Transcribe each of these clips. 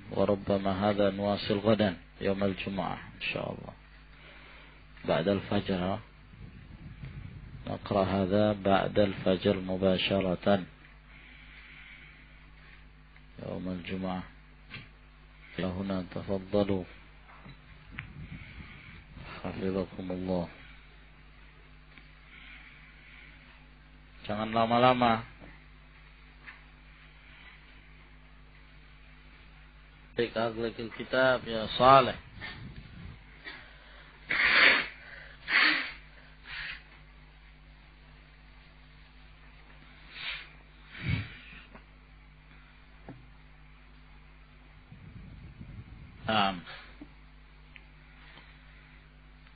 وربما هذا نواصل غدا يوم الجمعة إن شاء الله بعد الفجر. نقرأ هذا بعد الفجر مباشرة يوم الجمعة. هنا تفضلوا حفظكم الله. Jangan lama-lama. أغلق الكتاب يا صالح.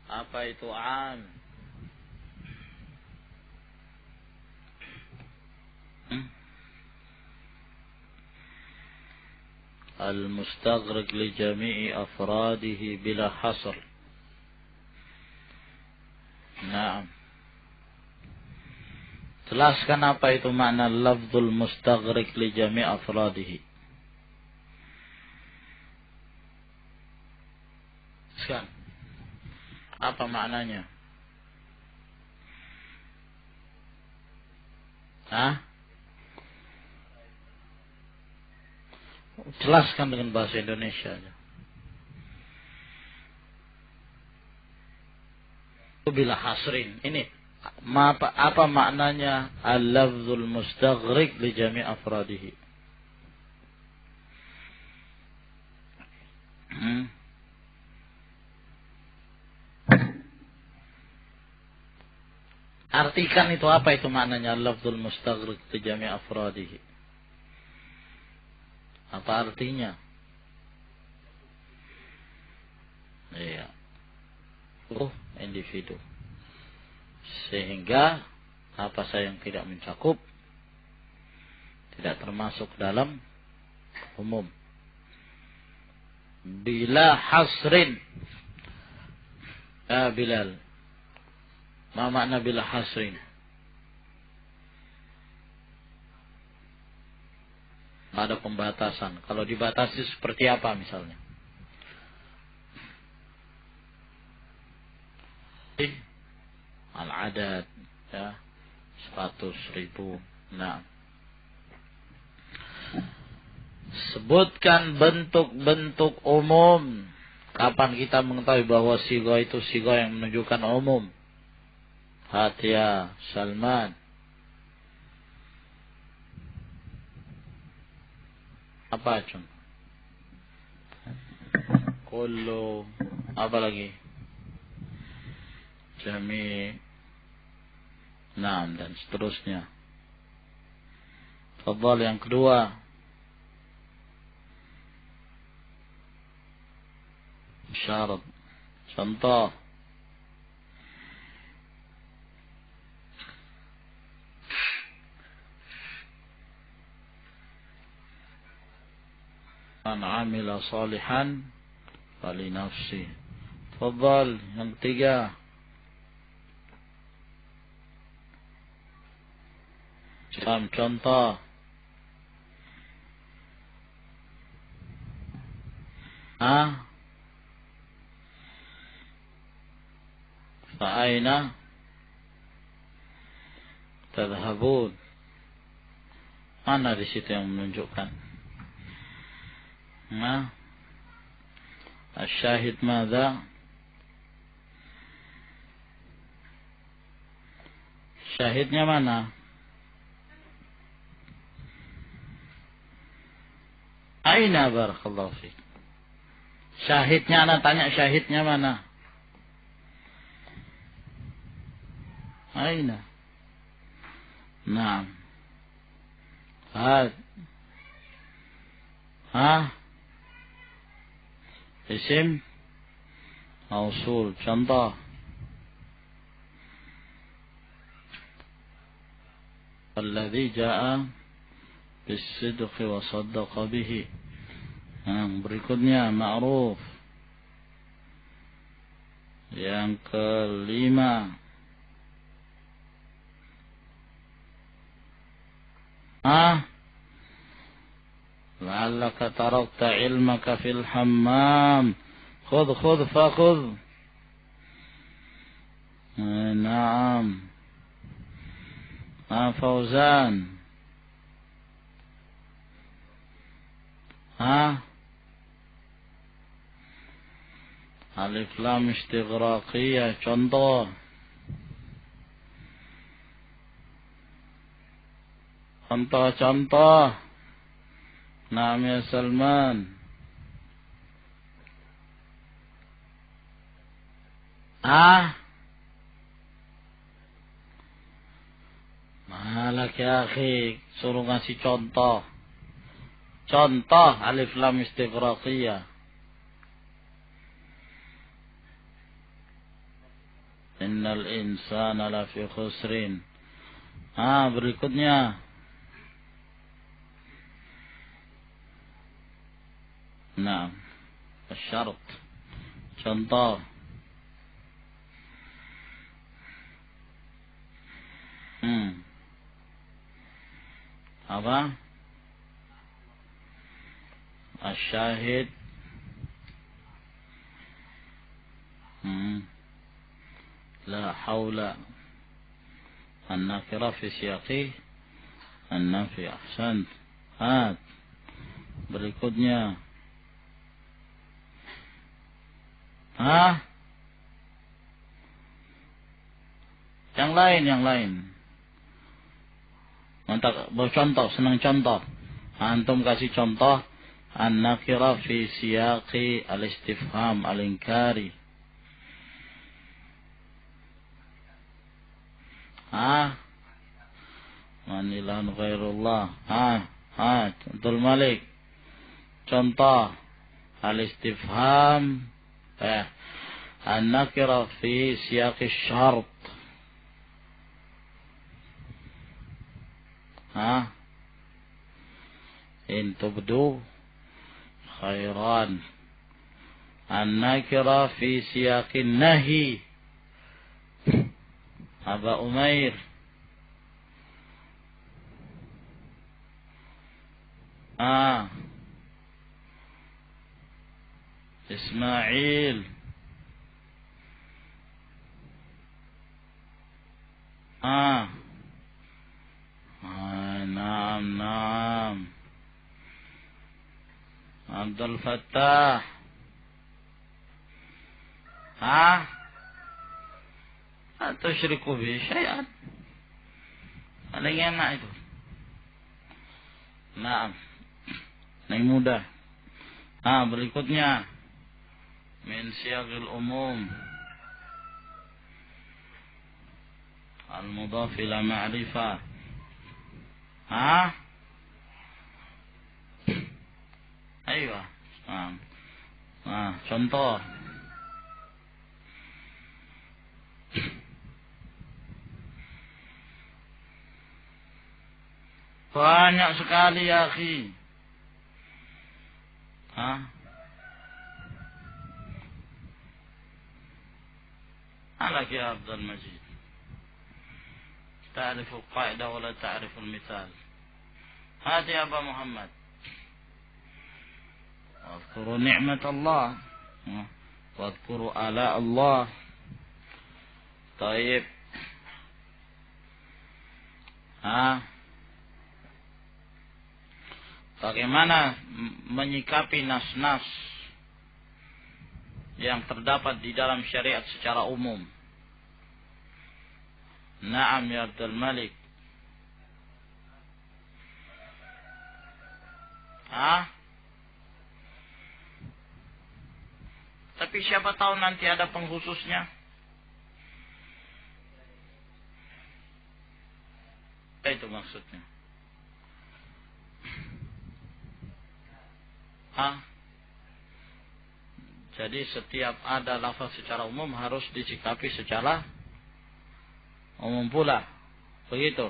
Apa itu am? المستغرق لجميع أفراده بلا حصر. Naam. Jelaskan apa itu makna lafzul mustaghraq li jami' afradihi. Sekarang apa maknanya? Jelaskan dengan bahasa Indonesia. Bila hasrin. Ini apa maknanya al-lafzul mustaghraq li jami' afradihi? Artikan itu apa itu maknanya al-lafzul mustaghraq li jami' afradihi? Apa artinya? Iya. Individu. Sehingga apa saja yang tidak mencakup tidak termasuk dalam umum. Bila hasrin. Bilal. Ma makna bila hasrin? Ada pembatasan. Kalau dibatasi seperti apa misalnya? Al-adad, ya, 100.000. Nah, sebutkan bentuk-bentuk umum. Kapan kita mengetahui bahwa siga itu siga yang menunjukkan umum? Hatia, Salman. Apa contoh? Kullu. Apa lagi? Jami. Naam, dan seterusnya. Fadhal yang kedua. Syarat. Contoh. Man amila salihan fali nafsi. Fadhal yang ketiga. Contoh. Fa'aina tadhhabun. Mana di situ yang menunjukkan? Asyahid madza? Syahidnya mana? Aina barakallahu fiik. Syahidnya, ana tanya syahidnya mana? Aina. Naam. Isim mausul. Contoh. Alladhi ja'a bisidqi wa saddaqa bihi. Berikutnya ma'ruf. Yang kelima. la'allaka tarakta ilmaka fil hammam. Khudh fakhudh. Naam. Fauzan. Alif lam istighraqiyah, contoh. Contoh. Naam ya Salman. Malak ya akhi, suruh ngasih contoh. Contoh alif lam istighraqiyah. Innal insana lafi khusrin. Berikutnya. Nah, syarat. Contoh. Apa? Asyahid. La haula. An-nakira fi siyaqih an-nafi. Ahsan. Berikutnya. Yang lain. Mantap, bercontoh, senang contoh. Antum kasih contoh an-nakira fi siyaqi al-istifham al-inkari. Manilan ghairullah. Abdul Malik. Contoh al-istifham an-nakira fi siyaqi syart. In tubdu khairan. An-nakira fi siyaqin nahi. Aba Umair. Ismail. Naam. Abdul Fattah. Atau syiriku bi syai'an. Ada yang enak itu. Naam. Yang mudah. Berikutnya. Min siyaqil umum. Al-mudhaf ila ma'rifah. Ayo. Contoh. Banyak sekali ya akhi. Alaki ya Abdul Majid. تعرف القاعدة ولا تعرف المثال. هات يا أبا محمد. واذكروا نعمة الله واذكروا آلاء الله. طيب. Bagaimana menyikapi nas-nas yang terdapat di dalam syariat secara umum? Naam ya Abdul Malik. Tapi siapa tahu nanti ada pengkhususnya. Itu maksudnya. Jadi setiap ada lafaz secara umum harus disikapi secara umum pula. Begitu.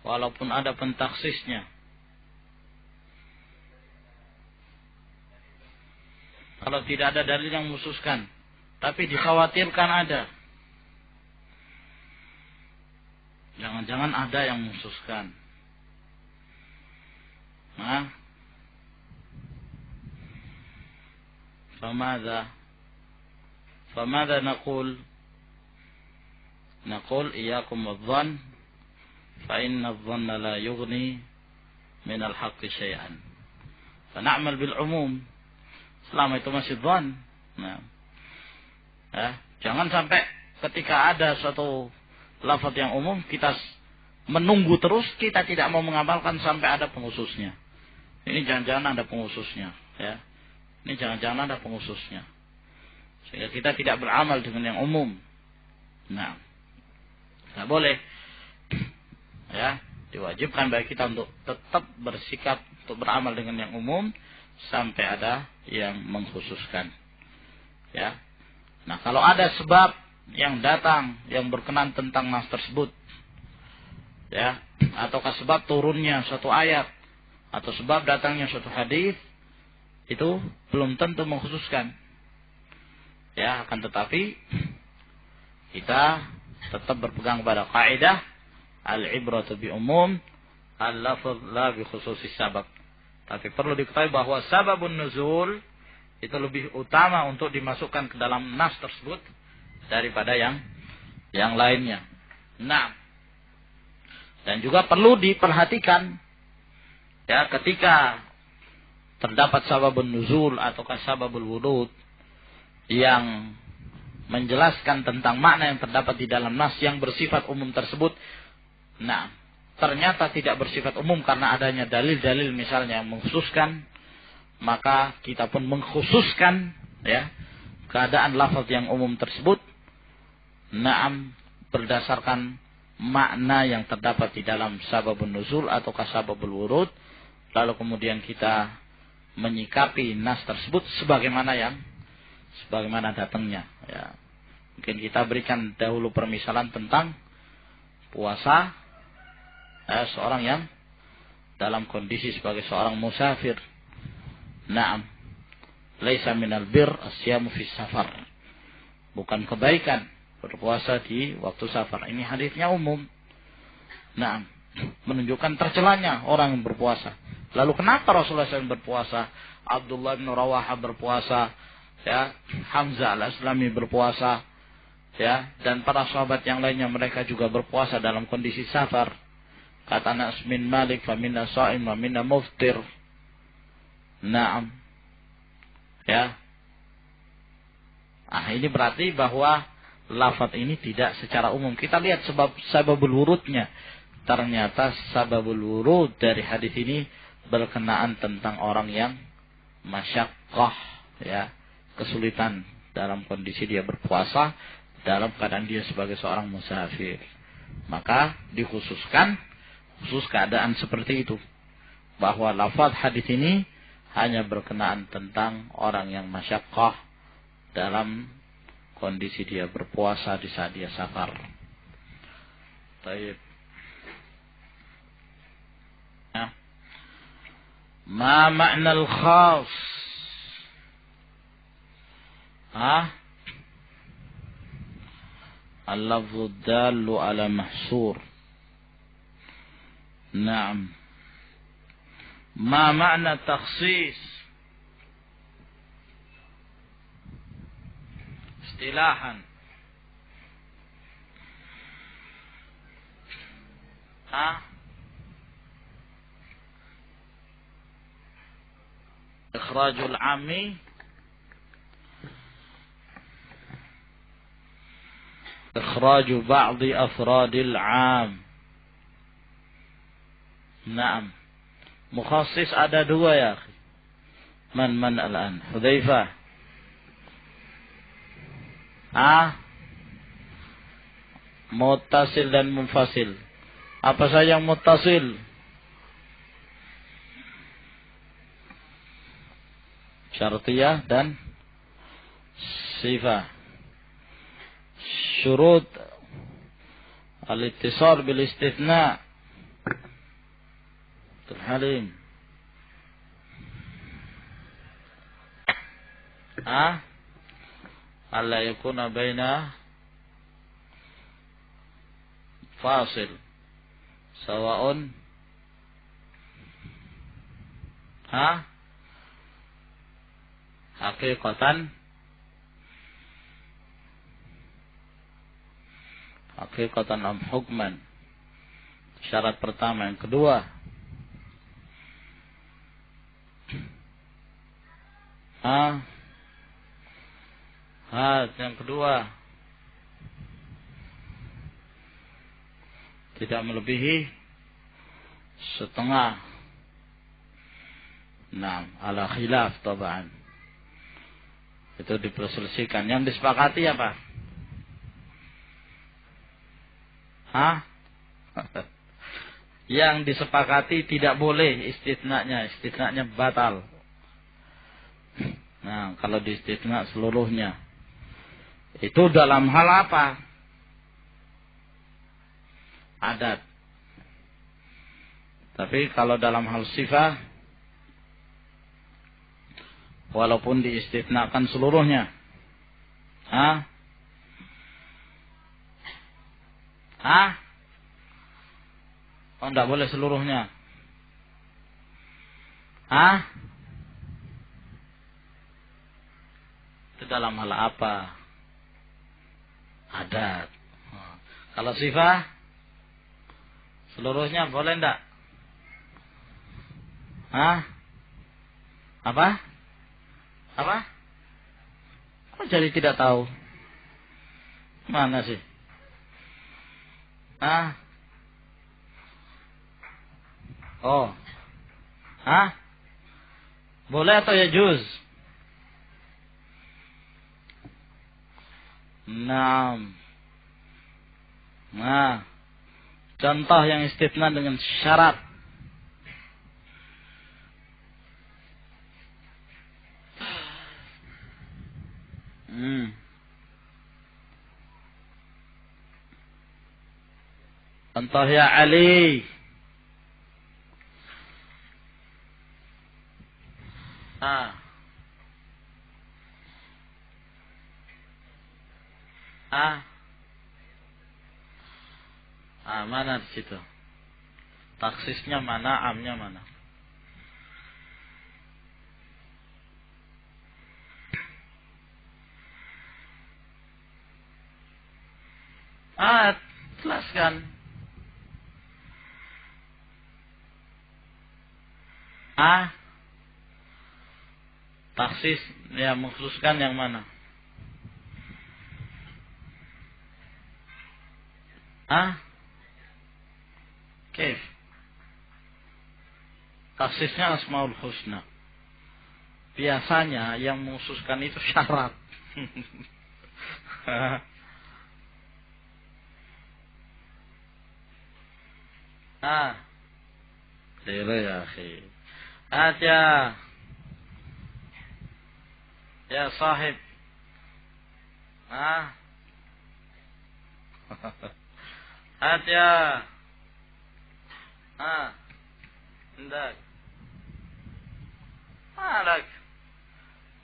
Walaupun ada pentaksisnya. Kalau tidak ada dalil yang khususkan. Tapi dikhawatirkan ada. Jangan-jangan ada yang khususkan. فماذا نقول إياكم والظن فإن الظن لا يغني من الحق شيئا فنعمل بالعموم selama itu masih dhon. Nah, jangan sampai ketika ada suatu lafaz yang umum kita menunggu terus, kita tidak mau mengamalkan sampai ada pengkhususnya. Ini jangan-jangan ada pengkhususnya, ya. Ini jangan-jangan ada pengkhususnya. Sehingga kita tidak beramal dengan yang umum. Nah, nggak boleh. Ya, diwajibkan bagi kita untuk tetap bersikap untuk beramal dengan yang umum sampai ada yang mengkhususkan. Ya. Nah, kalau ada sebab yang datang yang berkenan tentang nas tersebut, ya, ataukah sebab turunnya suatu ayat atau sebab datangnya suatu hadis, itu belum tentu mengkhususkan. Ya, akan tetapi kita tetap berpegang pada kaidah al-ibratu bi umum al-lafz la bi khususis sabab. Tapi perlu diketahui bahwa sababun nuzul itu lebih utama untuk dimasukkan ke dalam nas tersebut daripada yang lainnya. Nah, dan juga perlu diperhatikan, ya, ketika terdapat sababun nuzul ataukah sababul wurud yang menjelaskan tentang makna yang terdapat di dalam nas yang bersifat umum tersebut. Nah, ternyata tidak bersifat umum karena adanya dalil-dalil misalnya yang mengkhususkan, maka kita pun mengkhususkan, ya, keadaan lafaz yang umum tersebut. Naam, berdasarkan makna yang terdapat di dalam sababun nuzul ataukah sababul wurud, lalu kemudian kita menyikapi nas tersebut sebagaimana datangnya, ya. Mungkin kita berikan dahulu permisalan tentang puasa, seorang yang dalam kondisi sebagai seorang musafir. Naam, laisa minal bir asyamu fis safar. Bukan kebaikan berpuasa di waktu safar. Ini hadisnya umum. Naam, menunjukkan tercelanya orang yang berpuasa. Lalu kenapa Rasulullah SAW berpuasa? Abdullah bin Rawaha berpuasa, ya, Hamzah al-Aslami berpuasa, ya, dan para sahabat yang lainnya mereka juga berpuasa dalam kondisi safar. Kata Anas bin Malik, faminna sha'im wa minna muftir. Naam. Ya. Ini berarti bahwa lafaz ini tidak secara umum. Kita lihat sababul wurudnya. Ternyata sababul wurud dari hadis ini berkenaan tentang orang yang masyaqqah, ya, kesulitan dalam kondisi dia berpuasa dalam keadaan dia sebagai seorang musafir. Maka dikhususkan khusus keadaan seperti itu, bahwa lafaz hadis ini hanya berkenaan tentang orang yang masyaqqah dalam kondisi dia berpuasa di saat dia safar. Baik. Ya. Ma makna al-khas? Al-lafzu dallu ala mahsur. Naam. Ma makna takhsis? Istilahan. Ikhrajul ammi, ikhraju ba'di afradil 'am. Naam. Mukhassis ada dua, ya. Man al-an? Hudzaifah. Muttasil dan munfasil. Apa saja yang muttasil? Syartiyah dan sifah. Syurut al-ittisal bil istithna. Halim. Alla yakuna baina fasil sawa'un Hakikatan. Hakikatan am hukman. Syarat pertama. Yang kedua, yang kedua, tidak melebihi setengah. Nah, ala khilaf tabaan. Itu diperselisihkan. Yang disepakati apa? Yang disepakati tidak boleh istitnanya. Istitnanya batal. Nah, kalau di istitna seluruhnya. Itu dalam hal apa? Adat. Tapi kalau dalam hal sifat, walaupun diistitnakan seluruhnya. Oh, tidak boleh seluruhnya. Itu dalam hal apa? Adat. Kalau sifat, seluruhnya boleh tidak? Apa? Oh, jadi tidak tahu. Mana sih? Oh. Boleh atau ya juz? Nah, contoh yang istitna dengan syarat. Contoh ya Ali. Mana di situ? Taksisnya mana, amnya mana? Jelaskan. Taksis ya mengkhususkan yang mana? Kif. Taksisnya Asmaul Husna. Biasanya yang mengkhususkan itu syarat. Lele ya akhi. Aja. Ya sahib. Aja. Hendak.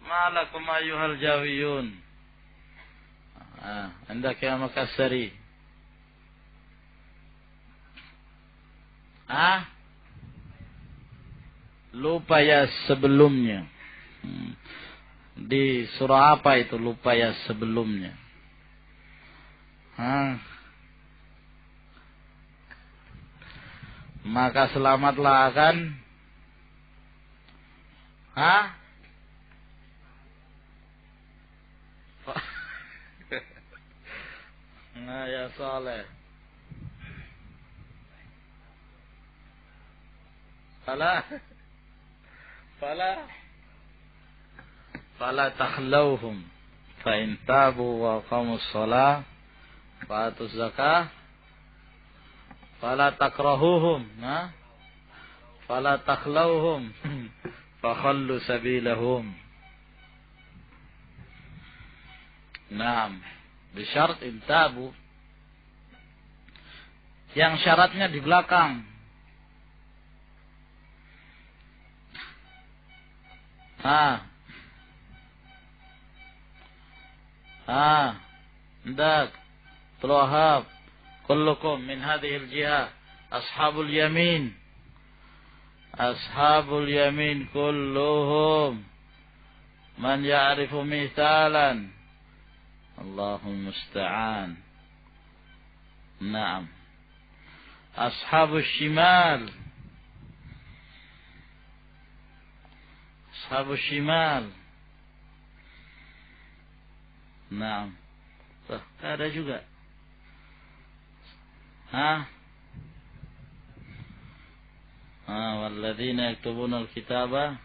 Malakum ayyuhal jawiyun. Hendak ya Makassari. Lupa ya sebelumnya. Di surah apa itu lupa ya sebelumnya? Maka selamatlah akan ya Saleh. Fala takhlauhum fa in tabu wa qamus shalah wa atuz zakah fala takrahuhum fala takhlauhum fa khallu sabilahum. Naam, bisyarat in tabu, yang syaratnya di belakang. Ndak Wahab kullukum min hadhihi al-jihah ashabul yamin kulluhum Man ya'rifu mithalan. Allahul musta'an. Naam. Ashabus shimal. Ashabus shimal. Naam. Ada juga. Walladzina yaktubuna al-kitaba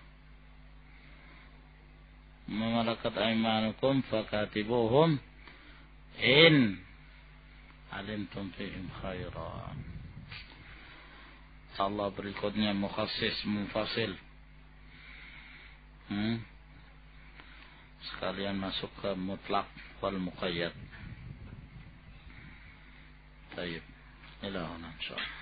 ma malakat aymanukum fakatibuhum in alimtum fihim khairan. Allah berikutnya mukhassis munfasil. Sekalian masuk ke mutlak wal muqayyad. Baik. Ila huna insyaallah.